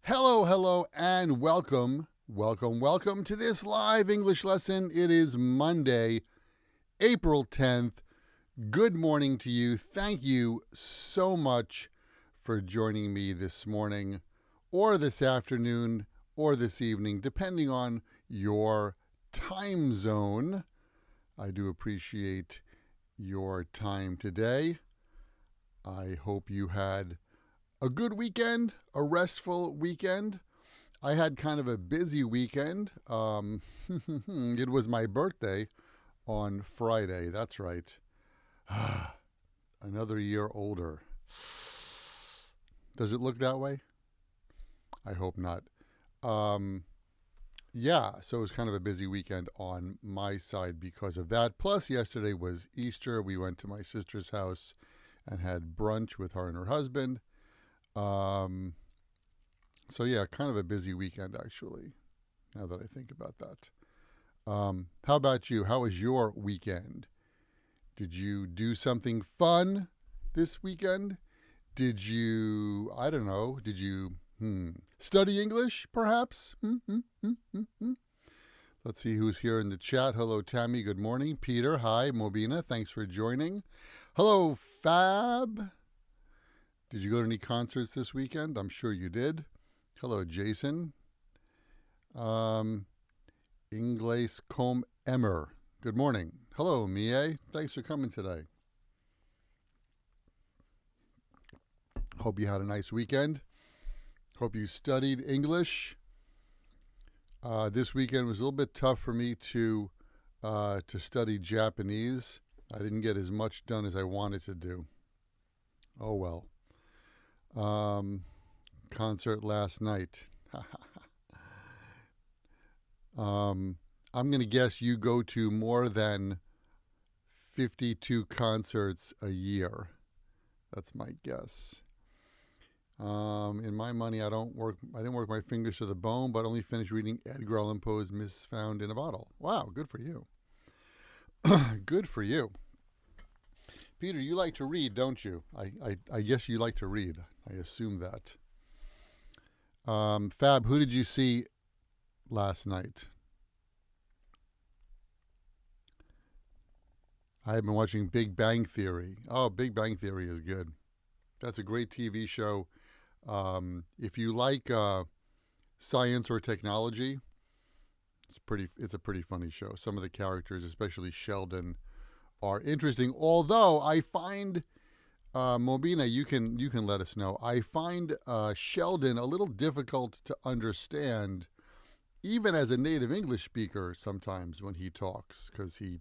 Hello, hello, and welcome to this live English lesson. It is Monday, April 10th. Good morning to you. Thank you so much for joining me this morning, or this afternoon, or this evening, depending on your time zone. I do appreciate your time today. I hope you had a good weekend, a restful weekend. I had kind of a busy weekend. It was my birthday on Friday. That's right. Another year older. Does it look that way? I hope not. Yeah, so it was kind of a busy weekend on my side because of that. Plus, yesterday was Easter. We went to my sister's house and had brunch with her and her husband. So yeah, kind of a busy weekend actually, now that I think about that. How about you? How was your weekend? Did you do something fun this weekend? Did you, I don't know, did you study English perhaps? Let's see who's here in the chat. Hello, Tammy. Good morning. Peter. Hi. Mobina. Thanks for joining. Hello, Fab. Did you go to any concerts this weekend? I'm sure you did. Hello, Jason. Ingles com Emmer. Good morning. Hello, Mie. Thanks for coming today. Hope you had a nice weekend. Hope you studied English. This weekend was a little bit tough for me to study Japanese. I didn't get as much done as I wanted to do. Oh well. Concert last night. I'm going to guess you go to more than 52 concerts a year. That's my guess. In my money, I didn't work my fingers to the bone, but only finished reading Edgar Allan Poe's Miss Found in a Bottle. Wow, good for you. Good for you. Peter, you like to read, don't you? I guess you like to read. I assume that. Fab, who did you see last night? I have been watching Big Bang Theory. Oh, Big Bang Theory is good. That's a great TV show. If you like science or technology, it's a pretty funny show. Some of the characters, especially Sheldon, are interesting. Although I find Mobina, you can let us know. I find Sheldon a little difficult to understand, even as a native English speaker sometimes when he talks, because he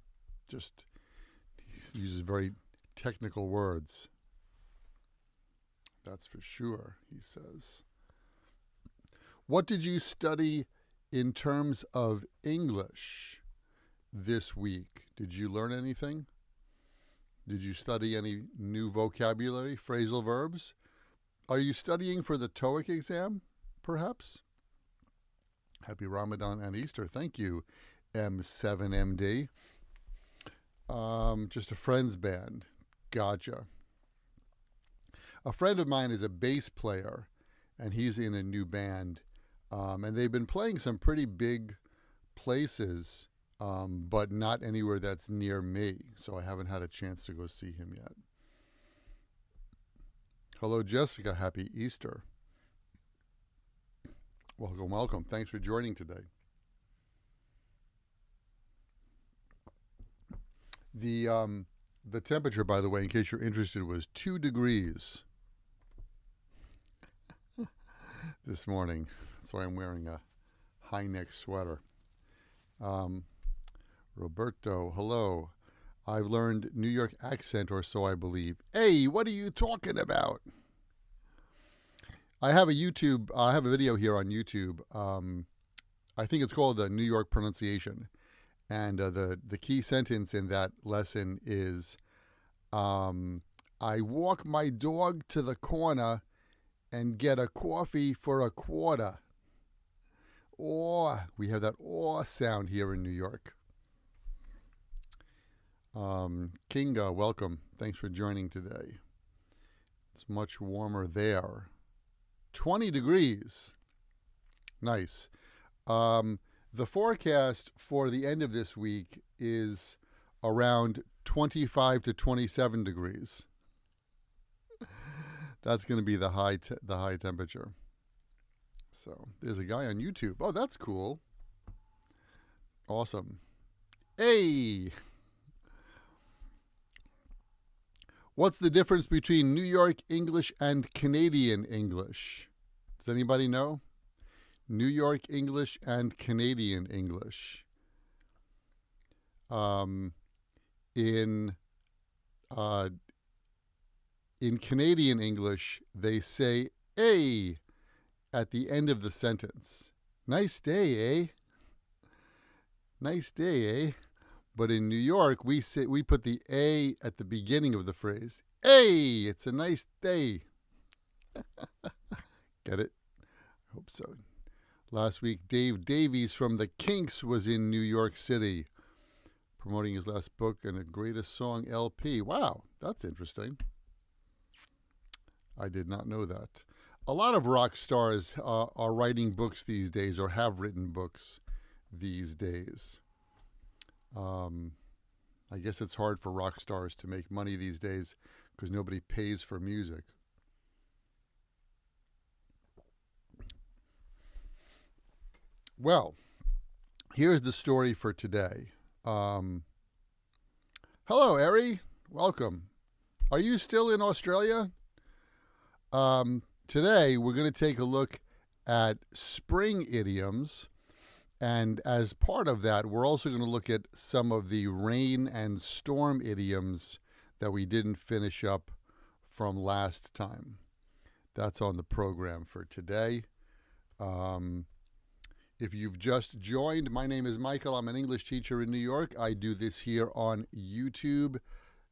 uses very technical words. That's for sure, he says. What did you study in terms of English this week? Did you learn anything? Did you study any new vocabulary, phrasal verbs? Are you studying for the TOEIC exam, perhaps? Happy Ramadan and Easter. Thank you, M7MD. Just a friend's band. Gotcha. A friend of mine is a bass player, and he's in a new band. And they've been playing some pretty big places, but not anywhere that's near me. So I haven't had a chance to go see him yet. Hello, Jessica. Happy Easter. Welcome, welcome. Thanks for joining today. The temperature, by the way, in case you're interested, was 2 degrees this morning. That's why I'm wearing a high-neck sweater. Roberto, hello. I've learned New York accent or so I believe. Hey, what are you talking about? I have a video here on YouTube. I think it's called the New York pronunciation. And the key sentence in that lesson is, I walk my dog to the corner and get a coffee for a quarter. Or, we have that or sound here in New York. Kinga, welcome. Thanks for joining today. It's much warmer there. 20 degrees. Nice. The forecast for the end of this week is around 25 to 27 degrees. That's going to be the high temperature. So there's a guy on YouTube. Oh, that's cool. Awesome. Hey! What's the difference between New York English and Canadian English? Does anybody know? New York English and Canadian English. In Canadian English, they say "a" at the end of the sentence. Nice day, eh? Nice day, eh? But in New York, we put the "a" at the beginning of the phrase. Hey, it's a nice day. Get it? I hope so. Last week, Dave Davies from the Kinks was in New York City, promoting his last book and a Greatest Song LP. Wow, that's interesting. I did not know that. A lot of rock stars are writing books these days, or have written books these days. I guess it's hard for rock stars to make money these days because nobody pays for music. Well, here's the story for today. Hello, Ari. Welcome. Are you still in Australia? Today, we're going to take a look at spring idioms. And as part of that, we're also going to look at some of the rain and storm idioms that we didn't finish up from last time. That's on the program for today. If you've just joined, my name is Michael. I'm an English teacher in New York. I do this here on YouTube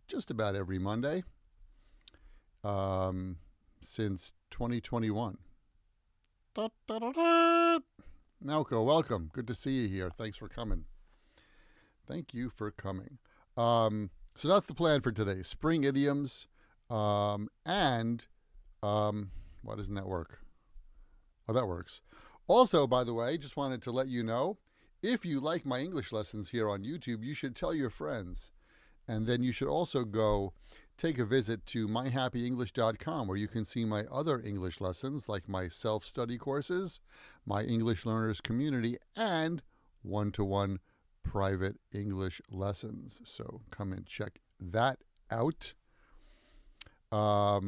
just about every Monday since 2021. Naoko, welcome. Good to see you here. Thanks for coming. Thank you for coming. So that's the plan for today. Spring idioms why doesn't that work? Oh, that works. Also, by the way, just wanted to let you know, if you like my English lessons here on YouTube, you should tell your friends. And then you should also go take a visit to myhappyenglish.com, where you can see my other English lessons, like my self-study courses, my English Learners community, and one-to-one private English lessons. So come and check that out. All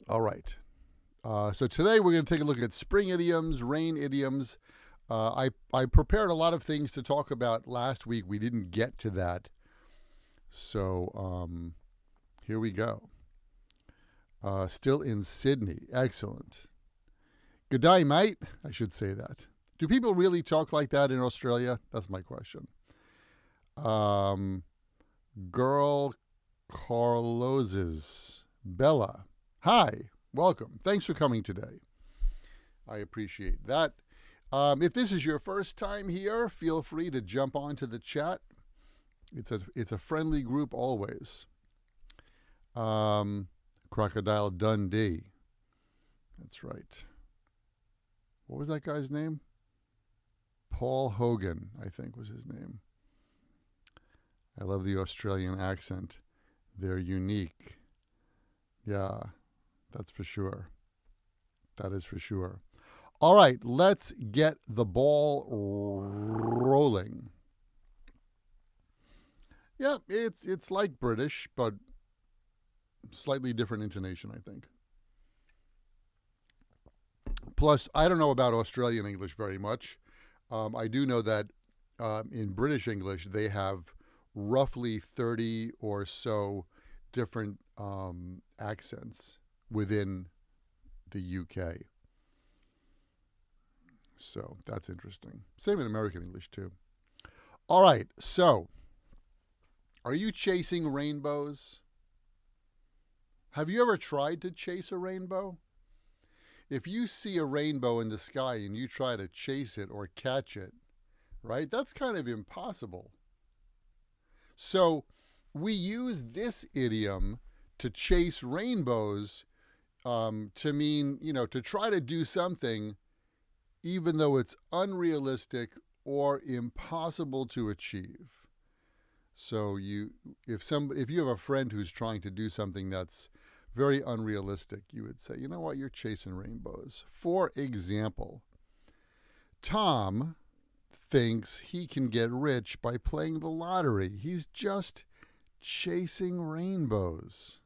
right. So today we're going to take a look at spring idioms, rain idioms. I prepared a lot of things to talk about last week. We didn't get to that. So here we go. Still in Sydney. Excellent. Good day, mate. I should say that. Do people really talk like that in Australia? That's my question. Girl Carlos's Bella. Hi. Welcome. Thanks for coming today. I appreciate that. If this is your first time here, feel free to jump onto the chat. It's a friendly group always. Crocodile Dundee. That's right. What was that guy's name? Paul Hogan, I think was his name. I love the Australian accent. They're unique. Yeah. That's for sure. That is for sure. All right, let's get the ball rolling. Yeah, it's like British, but slightly different intonation, I think. Plus, I don't know about Australian English very much. I do know that in British English, they have roughly 30 or so different accents within the UK. So that's interesting. Same in American English too. All right, so are you chasing rainbows? Have you ever tried to chase a rainbow? If you see a rainbow in the sky and you try to chase it or catch it, right, that's kind of impossible. So we use this idiom to chase rainbows to mean, to try to do something even though it's unrealistic or impossible to achieve. So if you have a friend who's trying to do something that's very unrealistic, you would say, you know what, you're chasing rainbows. For example, Tom thinks he can get rich by playing the lottery. He's just chasing rainbows.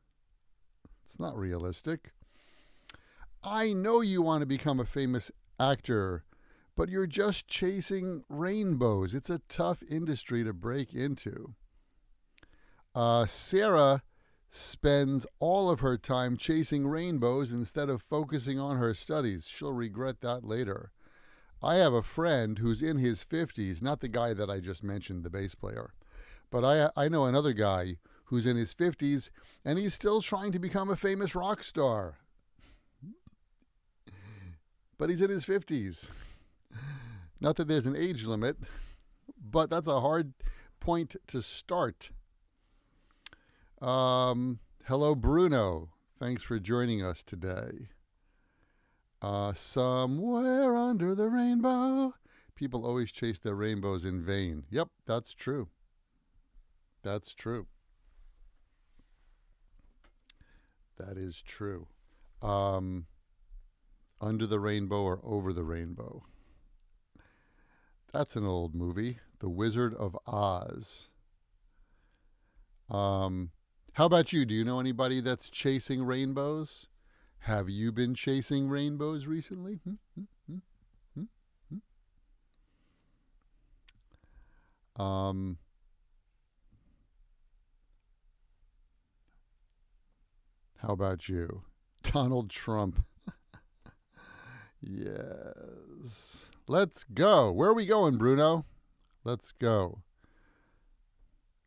It's not realistic. I know you want to become a famous actor, but you're just chasing rainbows. It's a tough industry to break into. Sarah spends all of her time chasing rainbows instead of focusing on her studies. She'll regret that later. I have a friend who's in his 50s, not the guy that I just mentioned, the bass player, but I know another guy who's in his 50s, and he's still trying to become a famous rock star. But he's in his 50s. Not that there's an age limit, but that's a hard point to start. Hello, Bruno. Thanks for joining us today. Somewhere under the rainbow. People always chase their rainbows in vain. Yep, that's true. That's true. That is true. Under the Rainbow or Over the Rainbow. That's an old movie. The Wizard of Oz. How about you? Do you know anybody that's chasing rainbows? Have you been chasing rainbows recently? How about you? Donald Trump. Yes. Let's go. Where are we going, Bruno? Let's go.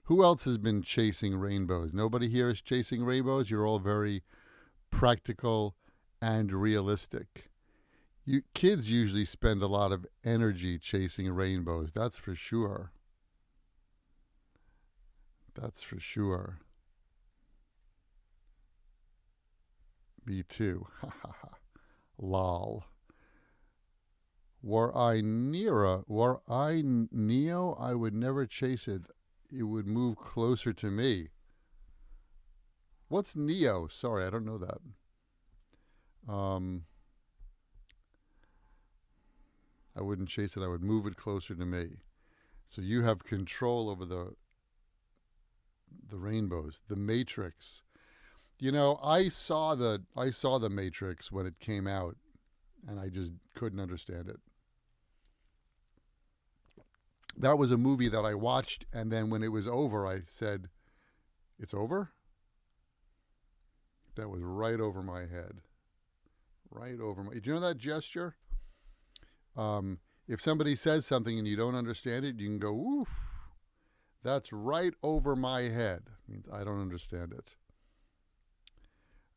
Who else has been chasing rainbows? Nobody here is chasing rainbows. You're all very practical and realistic. Kids usually spend a lot of energy chasing rainbows. That's for sure. That's for sure. Me too. Ha ha ha. Lol. Were I Neo, I would never chase it. It would move closer to me. What's Neo? Sorry, I don't know that. I wouldn't chase it. I would move it closer to me. So you have control over the rainbows, the Matrix. You know, I saw the Matrix when it came out, and I just couldn't understand it. That was a movie that I watched, and then when it was over, I said, "It's over?" That was right over my head. Right over my... Do you know that gesture? If somebody says something and you don't understand it, you can go, "Oof, that's right over my head." It means I don't understand it.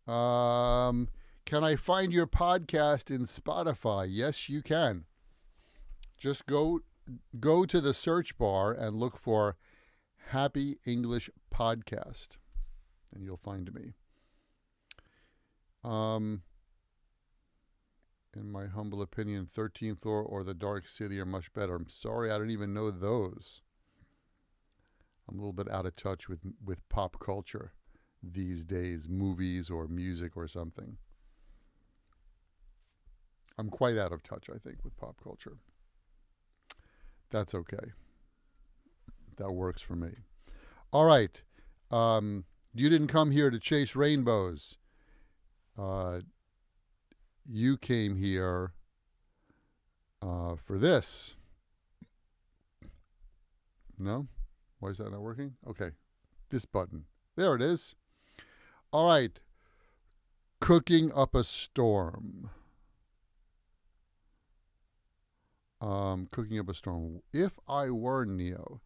Can I find your podcast in Spotify? Yes, you can. Just go to the search bar and look for Happy English Podcast, and you'll find me. In my humble opinion, 13th Floor or The Dark City are much better. I'm sorry, I don't even know those. I'm a little bit out of touch with pop culture these days, movies or music or something. I'm quite out of touch, I think, with pop culture. That's okay. That works for me. All right. You didn't come here to chase rainbows. You came here for this. No? Why is that not working? Okay. This button. There it is. All right. Cooking up a storm. Cooking up a storm. If I were Neo.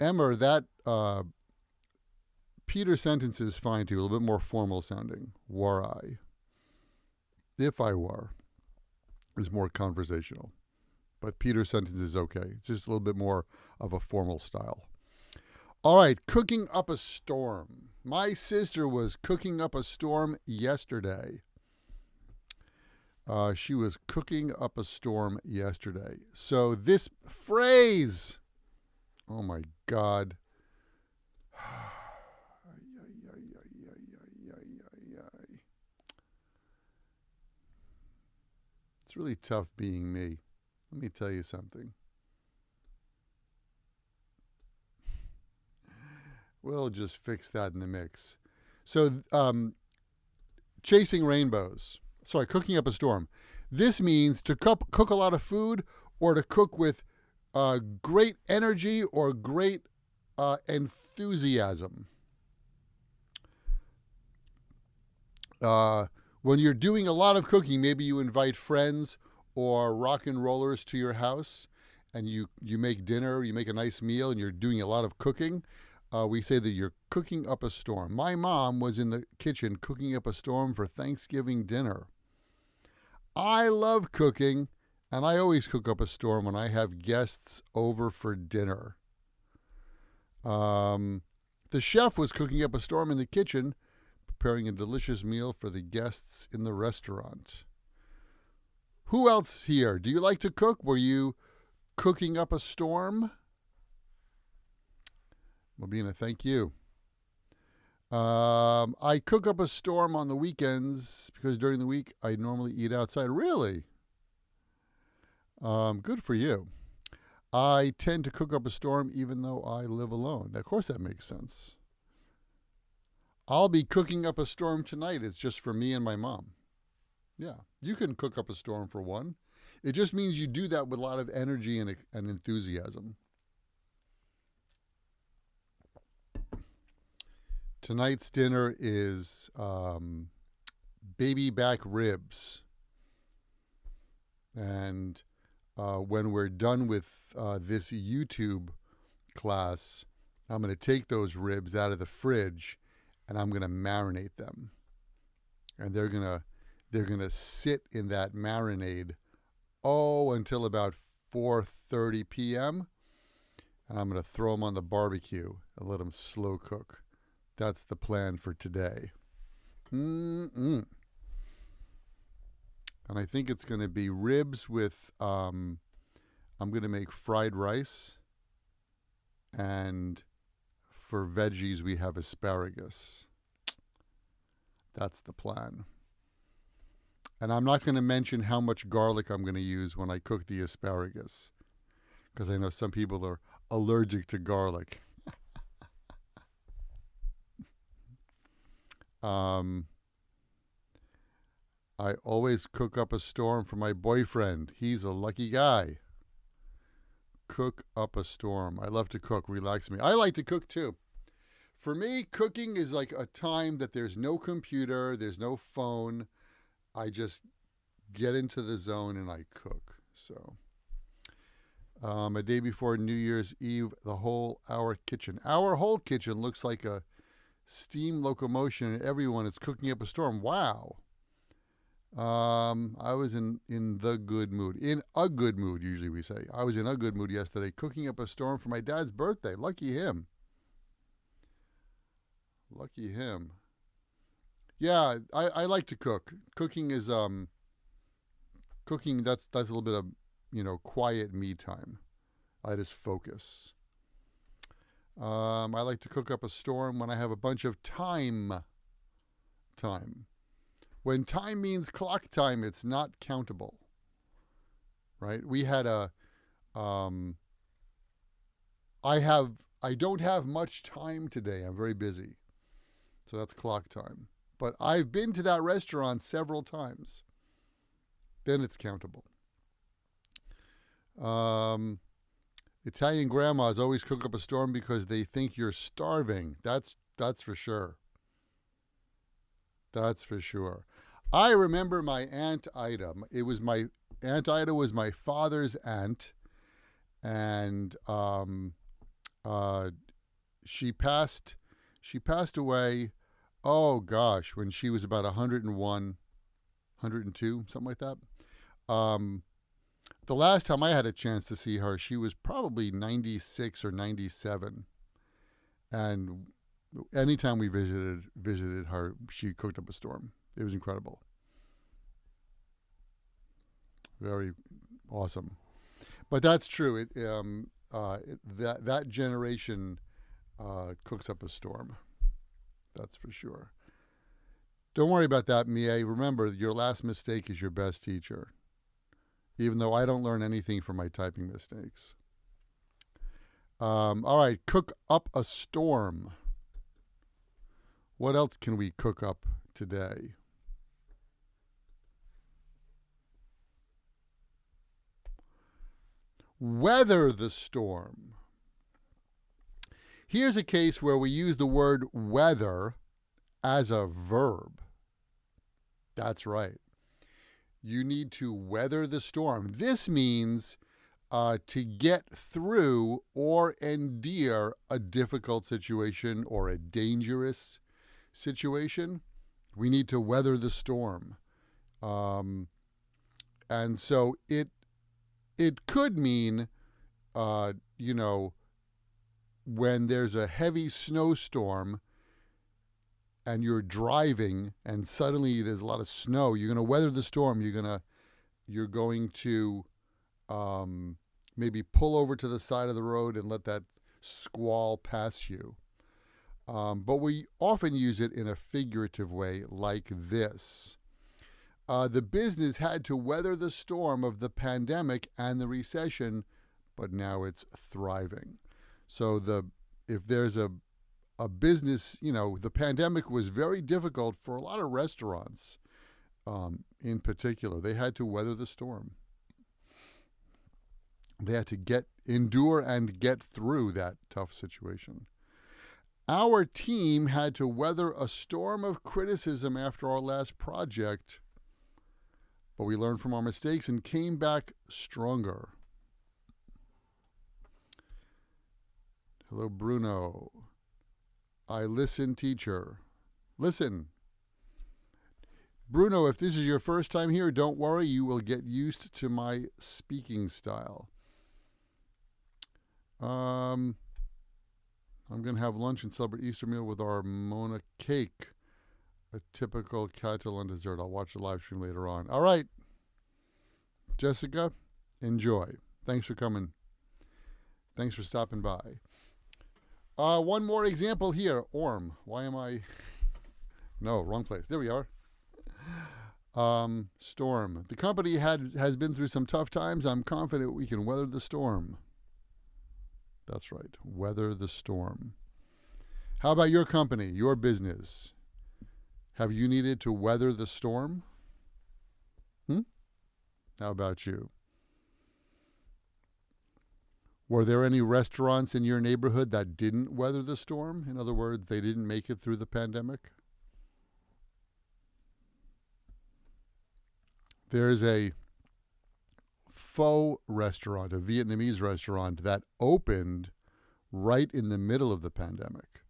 Emmer, that Peter sentence is fine too, a little bit more formal sounding. Were I. If I were is more conversational. But Peter sentence is okay. It's just a little bit more of a formal style. All right, cooking up a storm. My sister was cooking up a storm yesterday. She was cooking up a storm yesterday. So this phrase, oh my God. It's really tough being me. Let me tell you something. We'll just fix that in the mix. So, chasing rainbows. Sorry, cooking up a storm. This means to cook a lot of food, or to cook with great energy or great enthusiasm. When you're doing a lot of cooking, maybe you invite friends or rock and rollers to your house, and you make dinner, you make a nice meal, and you're doing a lot of cooking. We say that you're cooking up a storm. My mom was in the kitchen cooking up a storm for Thanksgiving dinner. I love cooking, and I always cook up a storm when I have guests over for dinner. The chef was cooking up a storm in the kitchen, preparing a delicious meal for the guests in the restaurant. Who else here? Do you like to cook? Were you cooking up a storm? Mobina, thank you. I cook up a storm on the weekends because during the week I normally eat outside. Really? Good for you. I tend to cook up a storm even though I live alone. Of course that makes sense. I'll be cooking up a storm tonight. It's just for me and my mom. Yeah, you can cook up a storm for one. It just means you do that with a lot of energy and enthusiasm. Tonight's dinner is baby back ribs. And when we're done with this YouTube class, I'm going to take those ribs out of the fridge and I'm going to marinate them. And they're going to sit in that marinade until about 4:30 p.m. And I'm going to throw them on the barbecue and let them slow cook. That's the plan for today. And I think it's going to be ribs with, I'm going to make fried rice. And for veggies, we have asparagus. That's the plan. And I'm not going to mention how much garlic I'm going to use when I cook the asparagus, because I know some people are allergic to garlic. I always cook up a storm for my boyfriend. He's a lucky guy. Cook up a storm. I love to cook. Relax me. I like to cook too. For me, cooking is like a time that there's no computer, there's no phone. I just get into the zone and I cook. So, a day before New Year's Eve, our whole kitchen looks like a steam locomotion, and everyone is cooking up a storm. Wow. I was in the good mood. In a good mood, usually we say. I was in a good mood yesterday, cooking up a storm for my dad's birthday. Lucky him. Lucky him. Yeah, I like to cook. Cooking is that's a little bit of, quiet me time. I just focus. I like to cook up a storm when I have a bunch of time. When time means clock time, it's not countable. Right? We had I don't have much time today. I'm very busy. So that's clock time. But I've been to that restaurant several times. Then it's countable. Italian grandmas always cook up a storm because they think you're starving. That's for sure. That's for sure. I remember my Aunt Ida. Aunt Ida was my father's aunt, and she passed away. Oh gosh, when she was about 101, 102, something like that. The last time I had a chance to see her, she was probably 96 or 97. And anytime we visited her, she cooked up a storm. It was incredible. Very awesome. But that's true. That generation cooks up a storm. That's for sure. Don't worry about that, Mie. Remember, your last mistake is your best teacher, even though I don't learn anything from my typing mistakes. All right, cook up a storm. What else can we cook up today? Weather the storm. Here's a case where we use the word weather as a verb. That's right. You need to weather the storm. This means to get through or endure a difficult situation or a dangerous situation. We need to weather the storm. And so it could mean, when there's a heavy snowstorm and you're driving and suddenly there's a lot of snow, you're going to weather the storm. You're going to maybe pull over to the side of the road and let that squall pass you. But we often use it in a figurative way like this. The business had to weather the storm of the pandemic and the recession, but now it's thriving. So if there's a business, the pandemic was very difficult for a lot of restaurants in particular. They had to weather the storm. They had to endure and get through that tough situation. Our team had to weather a storm of criticism after our last project, but we learned from our mistakes and came back stronger. Hello, Bruno. I listen, teacher. Listen. Bruno, if this is your first time here, don't worry. You will get used to my speaking style. I'm going to have lunch and celebrate Easter meal with our Mona cake, a typical Catalan dessert. I'll watch the live stream later on. All right. Jessica, enjoy. Thanks for coming. Thanks for stopping by. One more example here. Orm. Why am I... No, wrong place. There we are. Storm. The company has been through some tough times. I'm confident we can weather the storm. That's right. Weather the storm. How about your company, your business? Have you needed to weather the storm? How about you? Were there any restaurants in your neighborhood that didn't weather the storm? In other words, they didn't make it through the pandemic? There's a faux restaurant, a Vietnamese restaurant that opened right in the middle of the pandemic,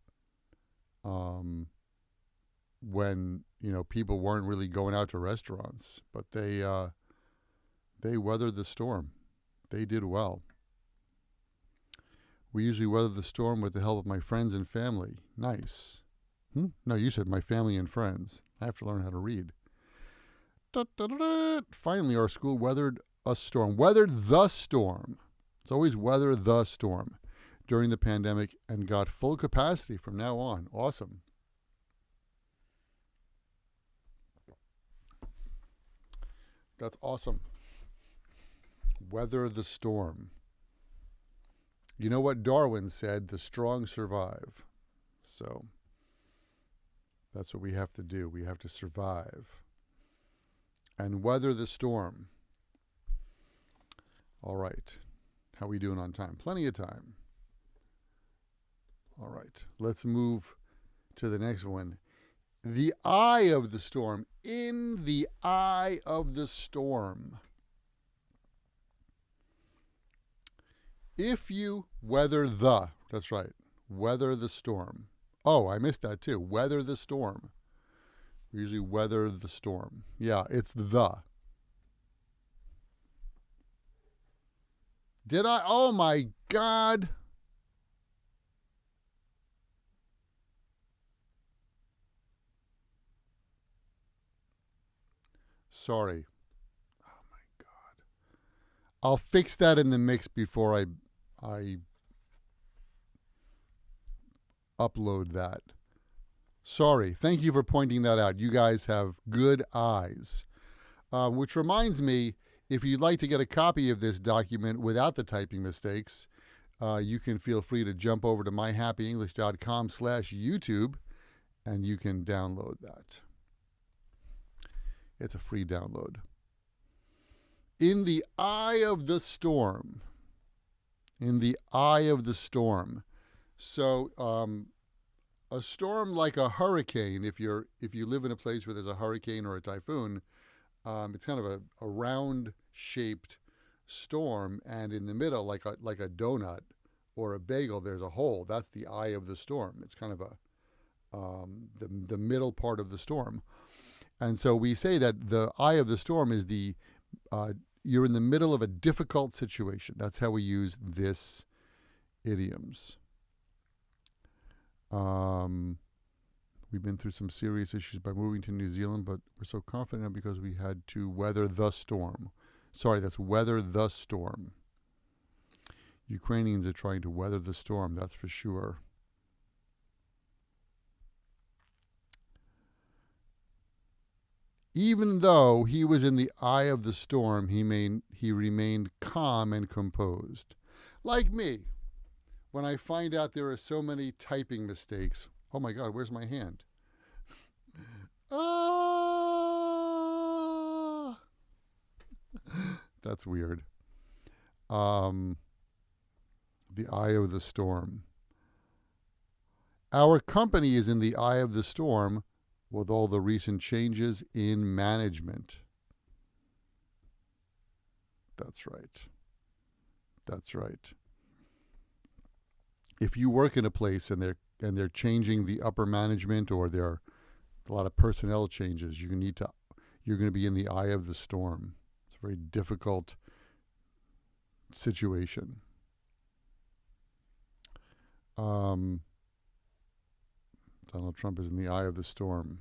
when people weren't really going out to restaurants, but they weathered the storm. They did well. We usually weather the storm with the help of my friends and family. Nice. No, you said my family and friends. I have to learn how to read. Finally, our school weathered a storm. Weathered the storm. It's always weather the storm during the pandemic and got full capacity from now on. Awesome. That's awesome. Weather the storm. You know what Darwin said? The strong survive. So that's what we have to do. We have to survive and weather the storm. All right. How are we doing on time? Plenty of time. All right. Let's move to the next one. The eye of the storm. In the eye of the storm. If you weather that's right, weather the storm. Oh, I missed that too. Weather the storm. We usually weather the storm. Yeah, it's the. Did I? Oh my God. Sorry. Oh my God. I'll fix that in the mix before I upload that. Sorry. Thank you for pointing that out. You guys have good eyes. Which reminds me, if you'd like to get a copy of this document without the typing mistakes, you can feel free to jump over to myhappyenglish.com/YouTube and you can download that. It's a free download. In the eye of the storm. In the eye of the storm. So, a storm like a hurricane, if you live in a place where there's a hurricane or a typhoon, it's kind of a round-shaped storm, and in the middle, like a donut or a bagel, there's a hole. That's the eye of the storm. It's kind of the middle part of the storm. And so we say that the eye of the storm is you're in the middle of a difficult situation. That's how we use this idioms. We've been through some serious issues by moving to New Zealand, but we're so confident because we had to weather the storm. Sorry, that's weather the storm. Ukrainians are trying to weather the storm, that's for sure. Even though he was in the eye of the storm, he remained calm and composed. Like me, when I find out there are so many typing mistakes. Oh my God, where's my hand? Ah! That's weird. The eye of the storm. Our company is in the eye of the storm with all the recent changes in management. That's right. That's right. If you work in a place and they're changing the upper management, or there are a lot of personnel changes, you're going to be in the eye of the storm. It's a very difficult situation. Donald Trump is in the eye of the storm.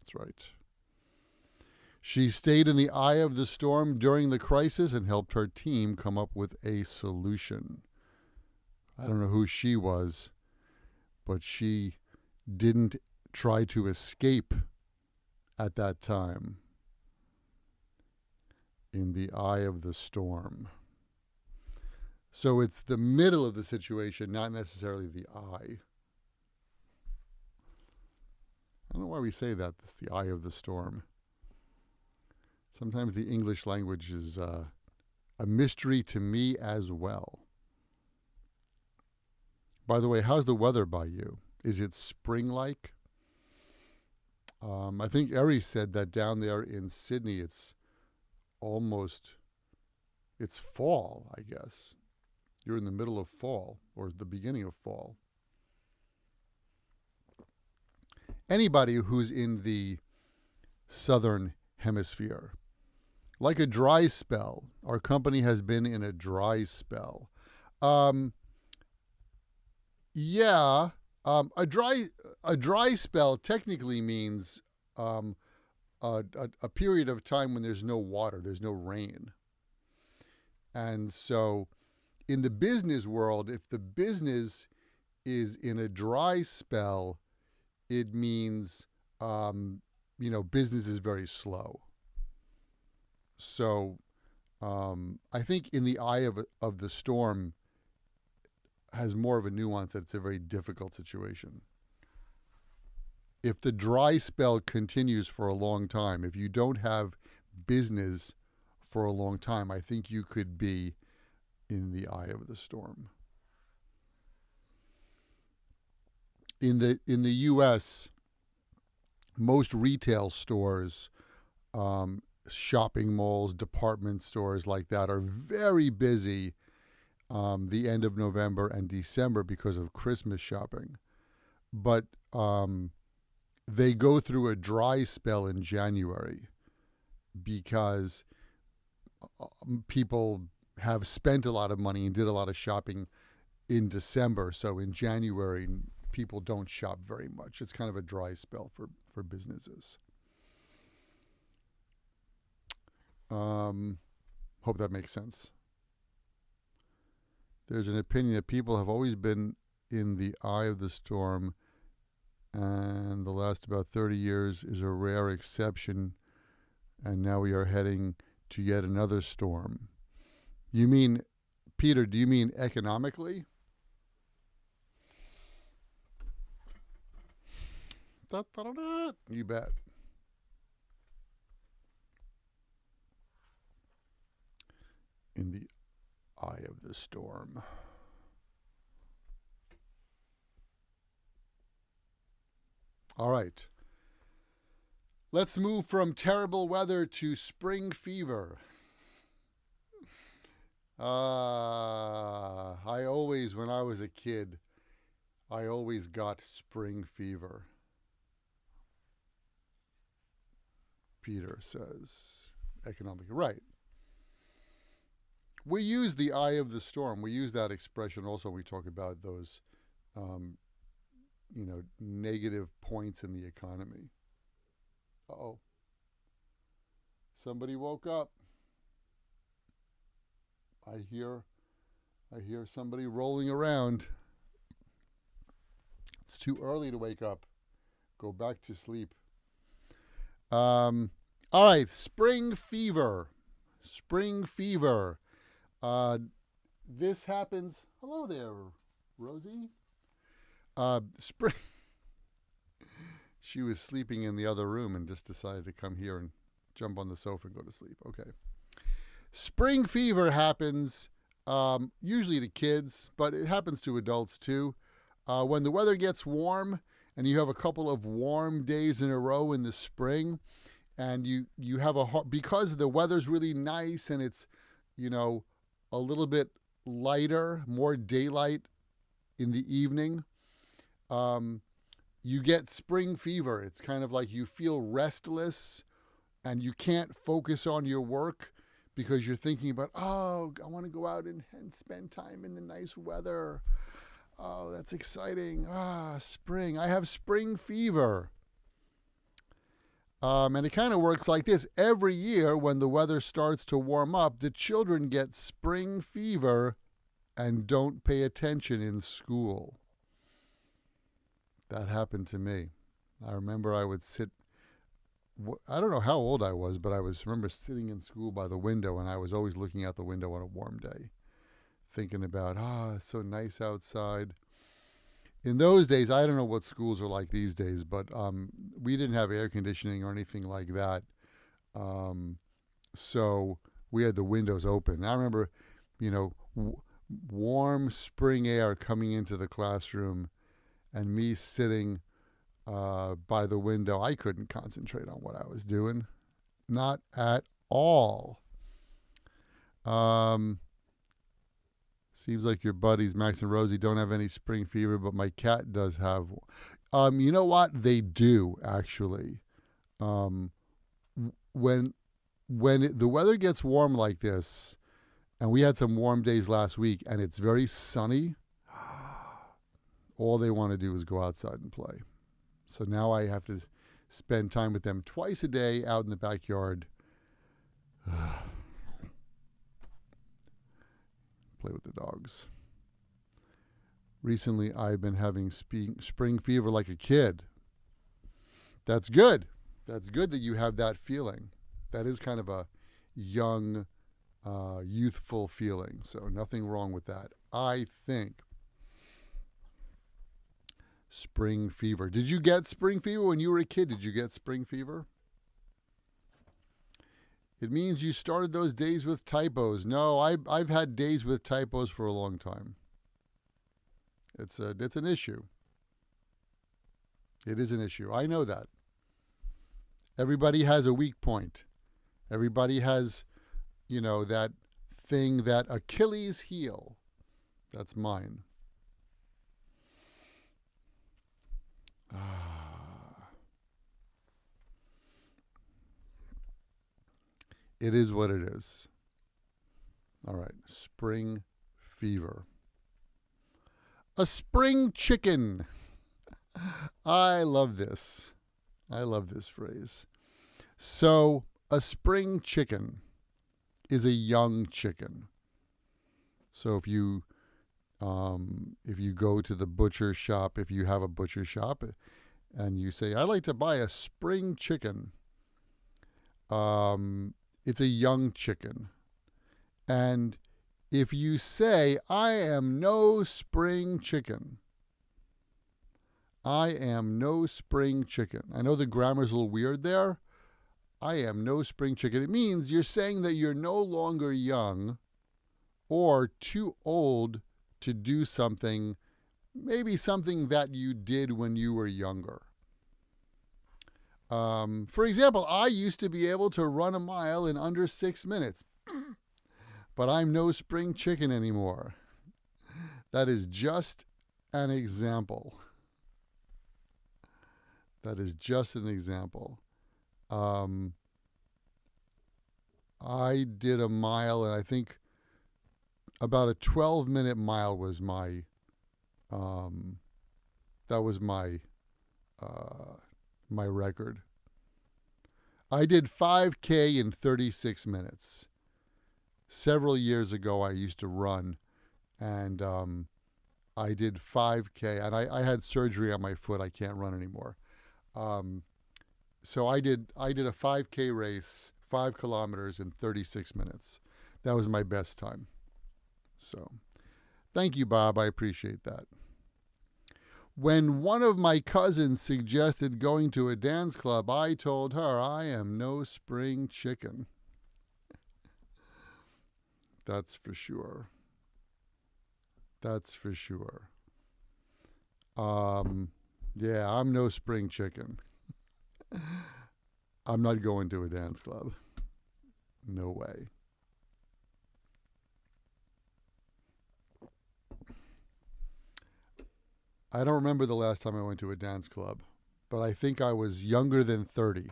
That's right. She stayed in the eye of the storm during the crisis and helped her team come up with a solution. I don't know who she was, but she didn't try to escape at that time. In the eye of the storm. So it's the middle of the situation, not necessarily the eye. I don't know why we say that. It's the eye of the storm. Sometimes the English language is a mystery to me as well. By the way, how's the weather by you? Is it spring-like? I think Eri said that down there in Sydney it's fall, I guess. You're in the middle of fall, or the beginning of fall. Anybody who's in the southern hemisphere, like a dry spell, our company has been in a dry spell. A dry spell technically means a period of time when there's no water, there's no rain. And so in the business world, if the business is in a dry spell, it means, business is very slow. So I think in the eye of the storm has more of a nuance that it's a very difficult situation. If the dry spell continues for a long time, if you don't have business for a long time, I think you could be in the eye of the storm. In the U.S., most retail stores, shopping malls, department stores like that are very busy the end of November and December because of Christmas shopping. But they go through a dry spell in January because people have spent a lot of money and did a lot of shopping in December. So in January, people don't shop very much. It's kind of a dry spell for businesses. Hope that makes sense. There's an opinion that people have always been in the eye of the storm, and the last about 30 years is a rare exception, and now we are heading to yet another storm. You mean, Peter, do you mean economically? Da-da-da-da. You bet. In the eye of the storm. All right. Let's move from terrible weather to spring fever. I always, when I was a kid, I always got spring fever. Peter says, economically. Right. We use the eye of the storm. We use that expression also when we talk about those, negative points in the economy. Uh-oh. Somebody woke up. I hear somebody rolling around. It's too early to wake up. Go back to sleep. All right, spring fever. Spring fever. This happens. Hello there, Rosie. Spring. She was sleeping in the other room and just decided to come here and jump on the sofa and go to sleep. Okay. Spring fever happens usually to kids, but it happens to adults too. When the weather gets warm and you have a couple of warm days in a row in the spring, and you have because the weather's really nice and it's, a little bit lighter, more daylight in the evening, you get spring fever. It's kind of like you feel restless and you can't focus on your work because you're thinking about, I want to go out and spend time in the nice weather. Oh, that's exciting. Spring. I have spring fever. And it kind of works like this. Every year when the weather starts to warm up, the children get spring fever and don't pay attention in school. That happened to me. I remember I would sit, I don't know how old I was, but I remember sitting in school by the window, and I was always looking out the window on a warm day, thinking about, it's so nice outside. In those days, I don't know what schools are like these days, but we didn't have air conditioning or anything like that. So we had the windows open. And I remember, warm spring air coming into the classroom and me sitting by the window. I couldn't concentrate on what I was doing. Not at all. Seems like your buddies, Max and Rosie, don't have any spring fever, but my cat does have. You know what? They do, actually. When the weather gets warm like this, and we had some warm days last week, and it's very sunny, all they want to do is go outside and play. So now I have to spend time with them twice a day out in the backyard. Play with the dogs. Recently, I've been having spring fever like a kid. That's good. That's good that you have that feeling. That is kind of a young, youthful feeling. So nothing wrong with that, I think. Spring fever. Did you get spring fever when you were a kid? Did you get spring fever? It means you started those days with typos. No, I've had days with typos for a long time. It's an issue. It is an issue. I know that. Everybody has a weak point. Everybody has, that thing, that Achilles heel. That's mine. It is what it is. All right, spring fever. A spring chicken. I love this. I love this phrase. So, a spring chicken is a young chicken. So if you go to the butcher shop, if you have a butcher shop, and you say, "I'd like to buy a spring chicken," it's a young chicken. And if you say, "I am no spring chicken," I am no spring chicken. I know the grammar's a little weird there. I am no spring chicken. It means you're saying that you're no longer young or too old to do something, maybe something that you did when you were younger. For example, I used to be able to run a mile in under 6 minutes, but I'm no spring chicken anymore. That is just an example. That is just an example. I did a mile, and I think about a 12-minute mile was my, my record. I did 5K in 36 minutes. Several years ago, I used to run, and I did 5K, and I had surgery on my foot. I can't run anymore. So I did a 5K race, 5 kilometers in 36 minutes. That was my best time. So thank you, Bob. I appreciate that. When one of my cousins suggested going to a dance club, I told her, "I am no spring chicken." That's for sure. That's for sure. Yeah, I'm no spring chicken. I'm not going to a dance club. No way. I don't remember the last time I went to a dance club, but I think I was younger than 30,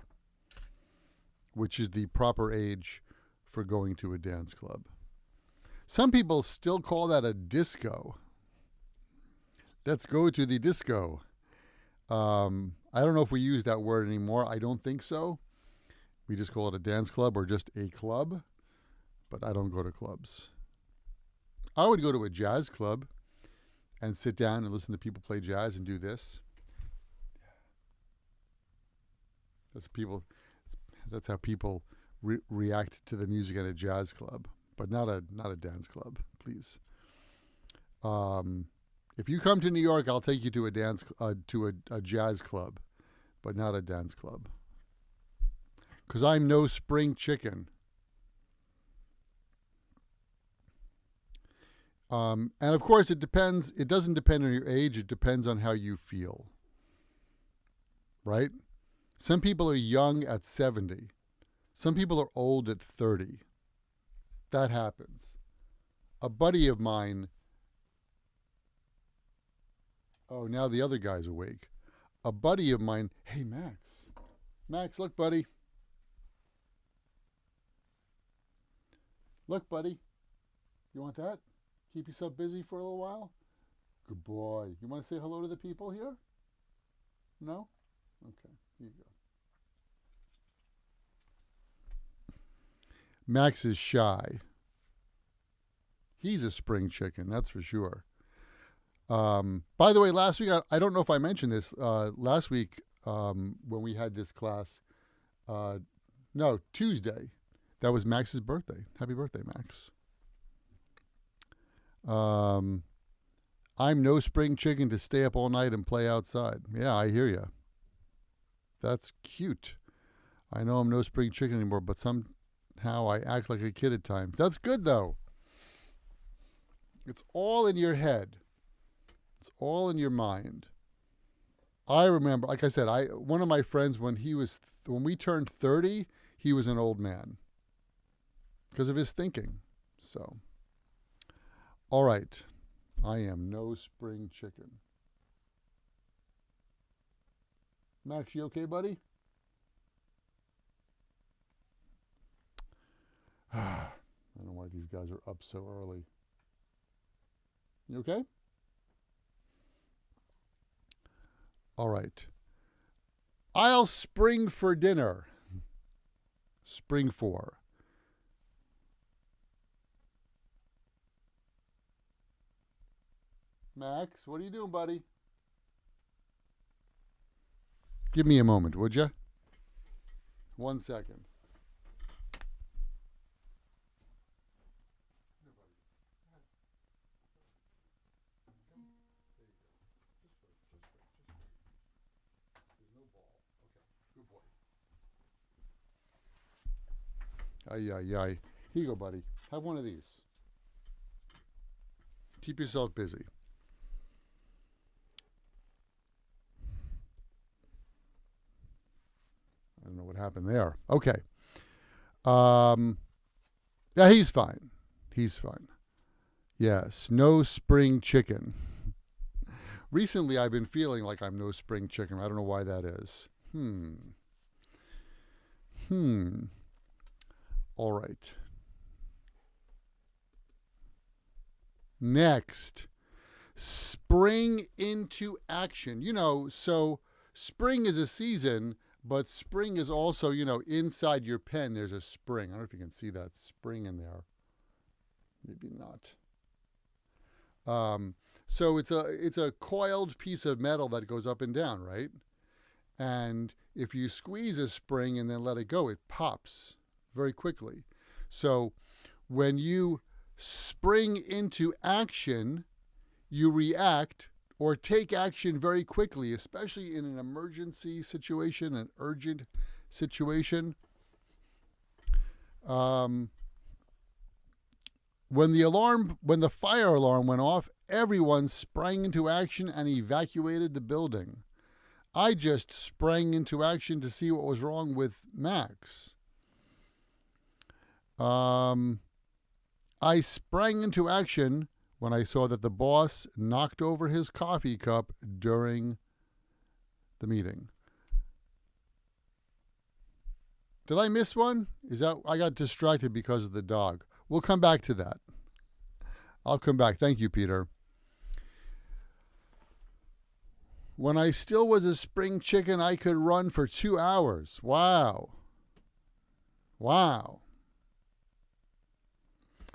which is the proper age for going to a dance club. Some people still call that a disco. Let's go to the disco. I don't know if we use that word anymore. I don't think so. We just call it a dance club or just a club, but I don't go to clubs. I would go to a jazz club and sit down and listen to people play jazz and do this. That's how people react to the music at a jazz club, but not a dance club, please. If you come to New York, I'll take you to a jazz club, but not a dance club. Because I'm no spring chicken. And of course, it depends. It doesn't depend on your age. It depends on how you feel. Right? Some people are young at 70. Some people are old at 30. That happens. A buddy of mine. Oh, now the other guy's awake. A buddy of mine. Hey, Max. Max, look, buddy. Look, buddy. You want that? Keep yourself busy for a little while? Good boy. You want to say hello to the people here? No? Okay, here you go. Max is shy. He's a spring chicken, that's for sure. By the way, last week, I don't know if I mentioned this, last week when we had this class, Tuesday, that was Max's birthday. Happy birthday, Max. I'm no spring chicken to stay up all night and play outside. Yeah, I hear you. That's cute. I know I'm no spring chicken anymore, but somehow I act like a kid at times. That's good, though. It's all in your head. It's all in your mind. I remember, like I said, one of my friends, when we turned 30, he was an old man because of his thinking. So, all right, I am no spring chicken. Max, you okay, buddy? I don't know why these guys are up so early. You okay? All right. I'll spring for dinner. Spring for. Max, what are you doing, buddy? Give me a moment, would you? 1 second. Ay, ay, ay. Here you go, buddy. Have one of these. Keep yourself busy. I don't know what happened there. Okay. Yeah, he's fine. He's fine. Yes, no spring chicken. Recently, I've been feeling like I'm no spring chicken. I don't know why that is. All right. Next, spring into action. You know, so spring is a season, but spring is also, you know, inside your pen, there's a spring. I don't know if you can see that spring in there. Maybe not. So it's a coiled piece of metal that goes up and down, right? And if you squeeze a spring and then let it go, it pops very quickly. So when you spring into action, you react or take action very quickly, especially in an emergency situation, an urgent situation. When the fire alarm went off, everyone sprang into action and evacuated the building. I just sprang into action to see what was wrong with Max. I sprang into action when I saw that the boss knocked over his coffee cup during the meeting. Did I miss one? I got distracted because of the dog. We'll come back to that. I'll come back. Thank you, Peter. When I still was a spring chicken, I could run for 2 hours. Wow.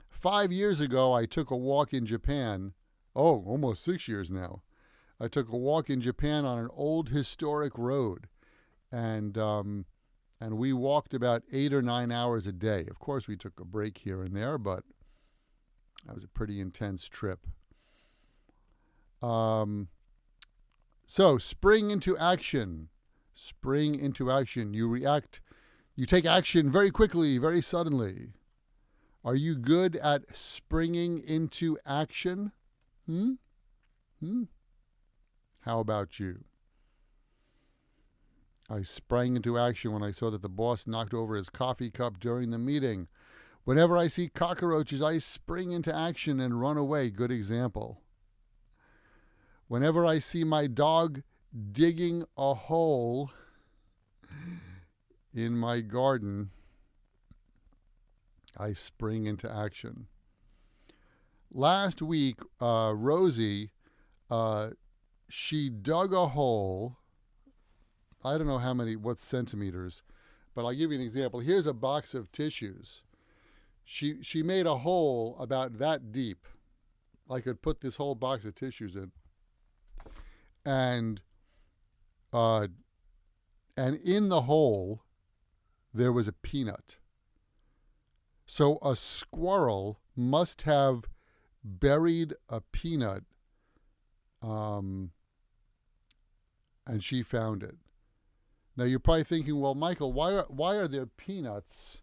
5 years ago, I took a walk in Japan. Oh, almost 6 years now. I took a walk in Japan on an old historic road. And we walked about 8 or 9 hours a day. Of course, we took a break here and there, but that was a pretty intense trip. So, spring into action. Spring into action. You react. You take action very quickly, very suddenly. Are you good at springing into action? How about you? I sprang into action when I saw that the boss knocked over his coffee cup during the meeting. Whenever I see cockroaches, I spring into action and run away. Good example. Whenever I see my dog digging a hole in my garden, I spring into action. Last week, Rosie, she dug a hole. I don't know what centimeters, but I'll give you an example. Here's a box of tissues. She made a hole about that deep. I could put this whole box of tissues in. And in the hole, there was a peanut. So a squirrel must have buried a peanut, and she found it. Now you're probably thinking, well, Michael, why are there peanuts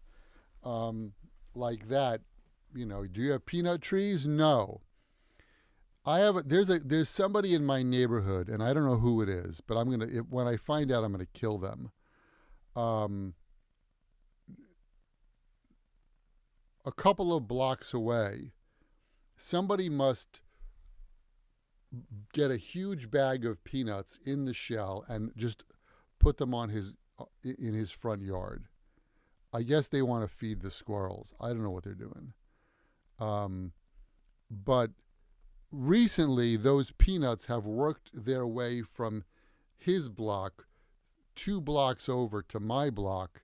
like that? You know, do you have peanut trees? No. There's somebody in my neighborhood, and I don't know who it is, but when I find out, I'm gonna kill them. A couple of blocks away, somebody must get a huge bag of peanuts in the shell and just put them in his front yard. I guess they want to feed the squirrels. I don't know what they're doing. But recently, those peanuts have worked their way from his block 2 blocks over to my block,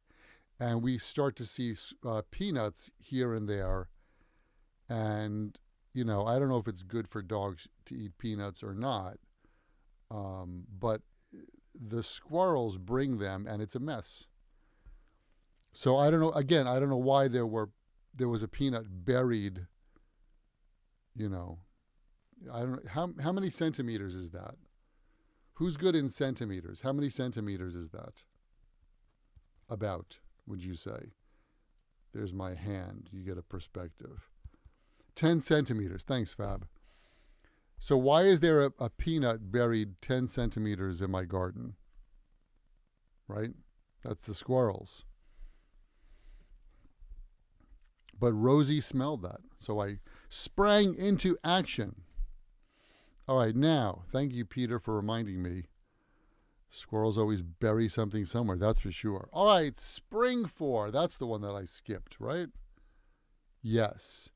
and we start to see peanuts here and there. And I don't know if it's good for dogs to eat peanuts or not, but the squirrels bring them, and it's a mess. So I don't know. Again, I don't know why there was a peanut buried. I don't know how many centimeters is that. Who's good in centimeters? How many centimeters is that? About, would you say? There's my hand. You get a perspective. 10 centimeters. Thanks, Fab. So why is there a peanut buried 10 centimeters in my garden? Right? That's the squirrels. But Rosie smelled that, so I sprang into action. All right, now, thank you, Peter, for reminding me. Squirrels always bury something somewhere, that's for sure. All right, spring for. That's the one that I skipped, right? Yes.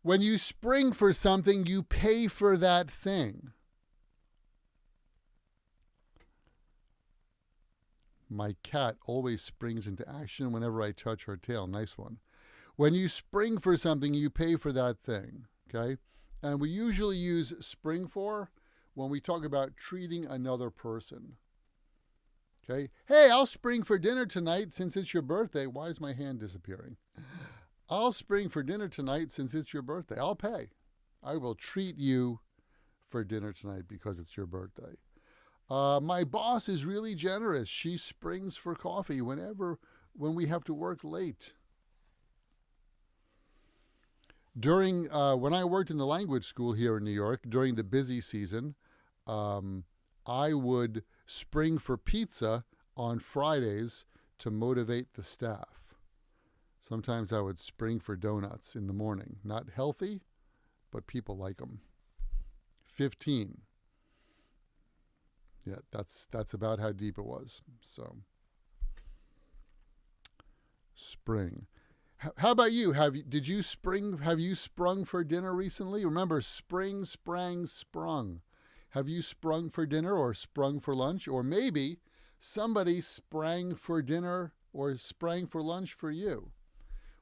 When you spring for something, you pay for that thing. My cat always springs into action whenever I touch her tail. Nice one. When you spring for something, you pay for that thing, okay? And we usually use spring for when we talk about treating another person. Okay? Hey, I'll spring for dinner tonight since it's your birthday. Why is my hand disappearing? I'll spring for dinner tonight since it's your birthday. I'll pay. I will treat you for dinner tonight because it's your birthday. My boss is really generous. She springs for coffee when we have to work late. During when I worked in the language school here in New York, during the busy season, I would spring for pizza on Fridays to motivate the staff. Sometimes I would spring for donuts in the morning. Not healthy, but people like them. 15. Yeah, that's about how deep it was. So, spring. How about you? Have you sprung for dinner recently? Remember, spring, sprang, sprung. Have you sprung for dinner or sprung for lunch? Or maybe somebody sprang for dinner or sprang for lunch for you.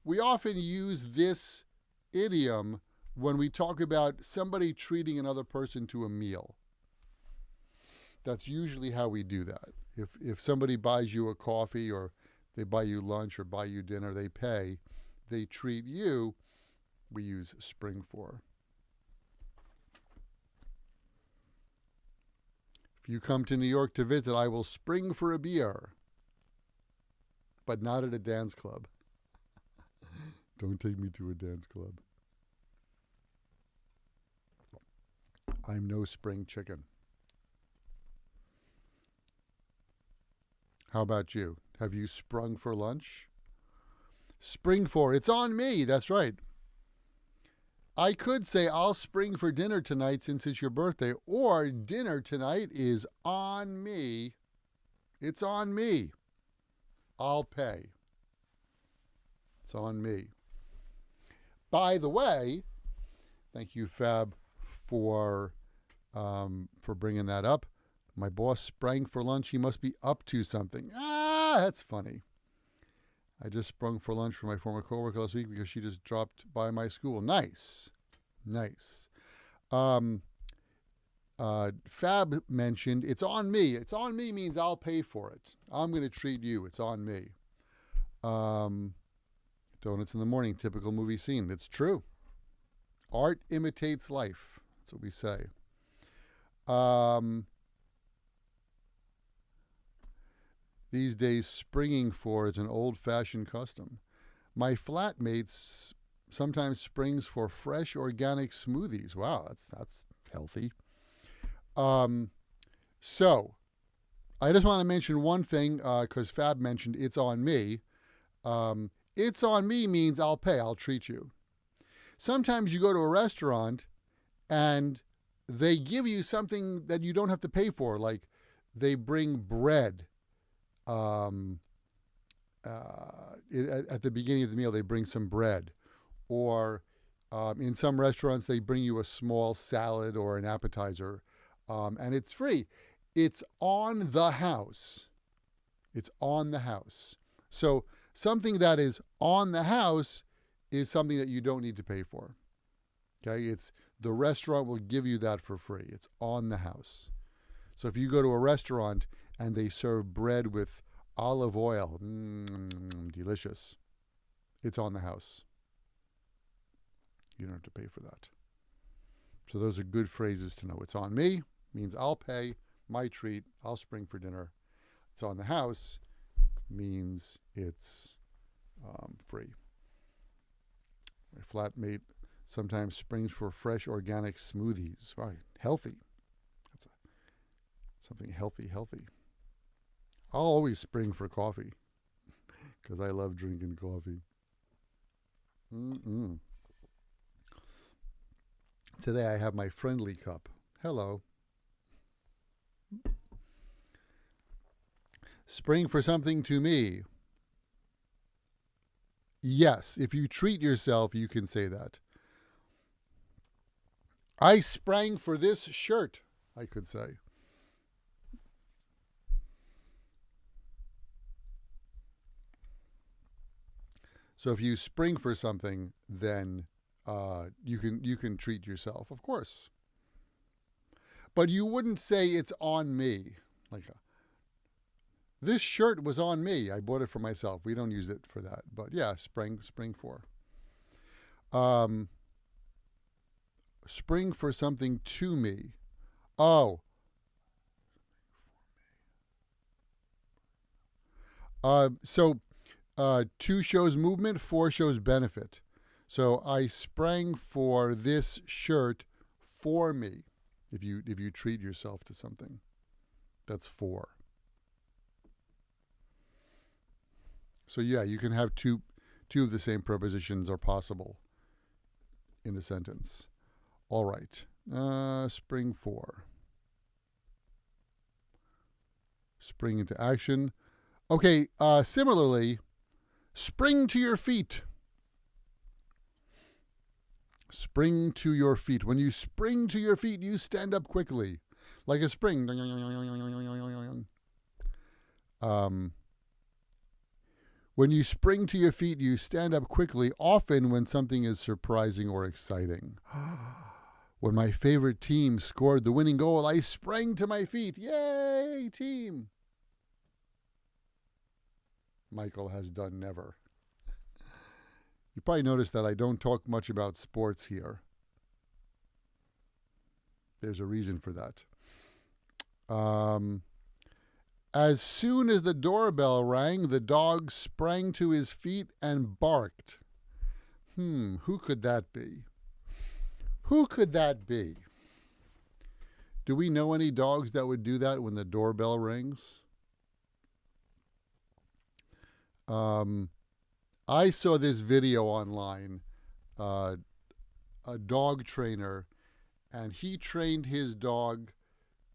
We often use this idiom when we talk about somebody treating another person to a meal. That's usually how we do that. If somebody buys you a coffee or they buy you lunch or buy you dinner, they pay, they treat you, we use spring for. If you come to New York to visit, I will spring for a beer, but not at a dance club. Don't take me to a dance club. I'm no spring chicken. How about you? Have you sprung for lunch? Spring for. It's on me. That's right. I could say I'll spring for dinner tonight since it's your birthday, or dinner tonight is on me. It's on me. I'll pay. It's on me. By the way, thank you, Fab, for bringing that up. My boss sprang for lunch. He must be up to something. That's funny. I just sprung for lunch for my former coworker last week because she just dropped by my school. Nice. Nice. Fab mentioned, it's on me. It's on me means I'll pay for it. I'm going to treat you. It's on me. Donuts in the morning, typical movie scene. It's true. Art imitates life. That's what we say. These days, springing for is an old-fashioned custom. My flatmate sometimes springs for fresh organic smoothies. Wow, that's healthy. So, I just want to mention one thing because Fab mentioned it's on me. It's on me means I'll pay. I'll treat you. Sometimes you go to a restaurant and they give you something that you don't have to pay for, like they bring bread. At the beginning of the meal, they bring some bread. Or in some restaurants, they bring you a small salad or an appetizer. And it's free. It's on the house. It's on the house. So something that is on the house is something that you don't need to pay for. Okay, it's the restaurant will give you that for free. It's on the house. So if you go to a restaurant and they serve bread with olive oil, delicious, it's on the house. You don't have to pay for that. So those are good phrases to know. It's on me means I'll pay, my treat, I'll spring for dinner. It's on the house means it's free. My flatmate sometimes springs for fresh organic smoothies. Right, healthy. That's something healthy. I'll always spring for coffee because I love drinking coffee. Today I have my friendly cup. Hello. Spring for something to me. Yes, if you treat yourself, you can say that. I sprang for this shirt, I could say. So if you spring for something, then you can treat yourself, of course. But you wouldn't say it's on me. Like, this shirt was on me. I bought it for myself. We don't use it for that. But yeah, spring for. Spring for something to me. Oh. So 2 shows movement, 4 shows benefit. So I sprang for this shirt for me. If you treat yourself to something, that's for. So yeah, you can have two of the same prepositions are possible in a sentence. All right, spring for. Spring into action. Okay, similarly, spring to your feet. Spring to your feet. When you spring to your feet, you stand up quickly, like a spring. When you spring to your feet, you stand up quickly, often when something is surprising or exciting. When my favorite team scored the winning goal, I sprang to my feet. Yay, team! Michael has done never. You probably noticed that I don't talk much about sports here. There's a reason for that. As soon as the doorbell rang, the dog sprang to his feet and barked. Who could that be? Who could that be? Do we know any dogs that would do that when the doorbell rings? I saw this video online, a dog trainer, and he trained his dog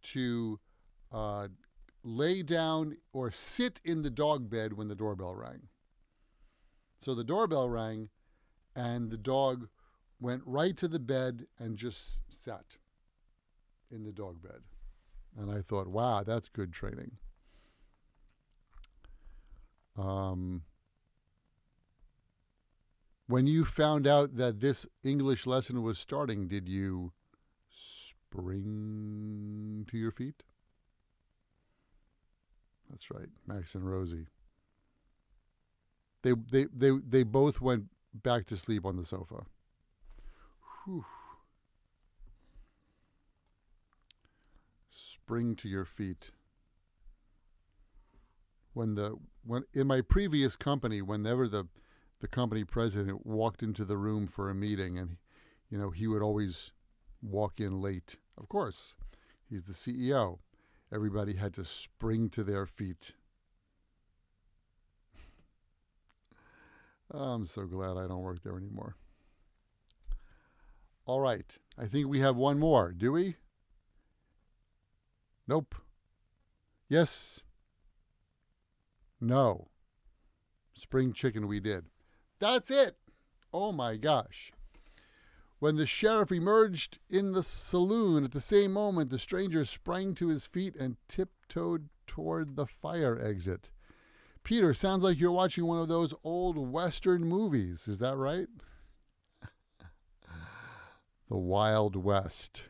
to lay down or sit in the dog bed when the doorbell rang. So the doorbell rang, and the dog went right to the bed and just sat in the dog bed. And I thought, wow, that's good training. When you found out that this English lesson was starting, did you spring to your feet? That's right, Max and Rosie. They both went back to sleep on the sofa. Whew. Spring to your feet. When in my previous company, whenever the company president walked into the room for a meeting, and he would always walk in late. Of course, he's the CEO. Everybody had to spring to their feet. I'm so glad I don't work there anymore. All right, I think we have one more. Do we? Nope. Yes. No. Spring chicken we did. That's it. Oh my gosh. When the sheriff emerged in the saloon at the same moment, the stranger sprang to his feet and tiptoed toward the fire exit. Peter, sounds like you're watching one of those old Western movies. Is that right? The Wild West.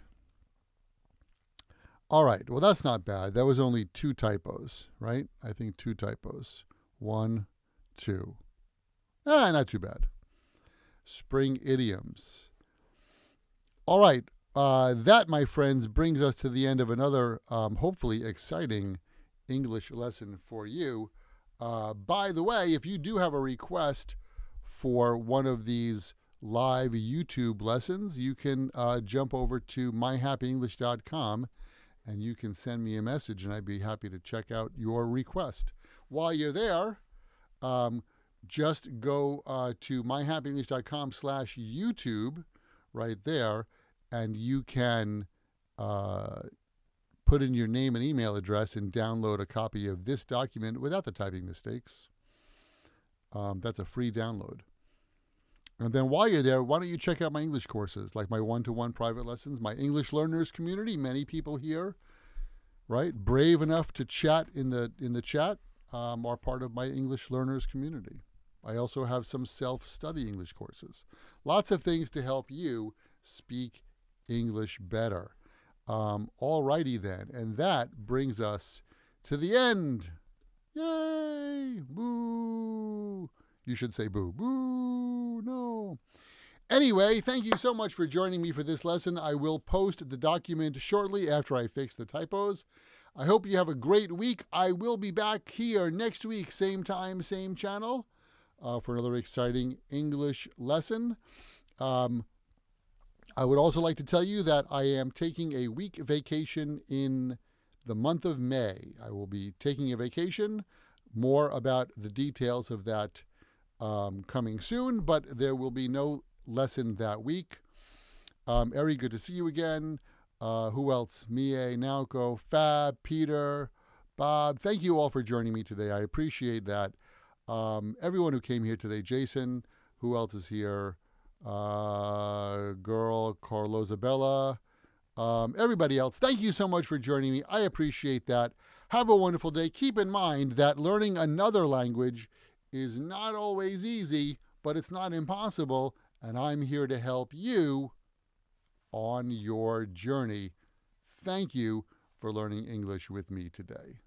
All right. Well, that's not bad. That was only 2 typos, right? I think 2 typos. 1, 2. Not too bad. Spring idioms. All right. That, my friends, brings us to the end of another, hopefully exciting English lesson for you. By the way, if you do have a request for one of these live YouTube lessons, you can jump over to myhappyenglish.com and you can send me a message, and I'd be happy to check out your request. While you're there, just go to myhappyenglish.com/YouTube right there, and you can put in your name and email address and download a copy of this document without the typing mistakes. That's a free download. And then while you're there, why don't you check out my English courses, like my one-to-one private lessons, my English learners community. Many people here, right, brave enough to chat in the chat, are part of my English learners community. I also have some self-study English courses. Lots of things to help you speak English better. All righty then, and that brings us to the end. Yay! Boo! You should say boo. Boo! No. Anyway, thank you so much for joining me for this lesson. I will post the document shortly after I fix the typos. I hope you have a great week. I will be back here next week, same time, same channel, for another exciting English lesson. I would also like to tell you that I am taking a week vacation in the month of May. I will be taking a vacation. More about the details of that coming soon, but there will be no lesson that week. Eri, good to see you again. Who else? Mie, Naoko, Fab, Peter, Bob. Thank you all for joining me today. I appreciate that. Everyone who came here today. Jason, who else is here? Girl, Carlosabella, everybody else. Thank you so much for joining me. I appreciate that. Have a wonderful day. Keep in mind that learning another language is not always easy, but it's not impossible, and I'm here to help you on your journey. Thank you for learning English with me today.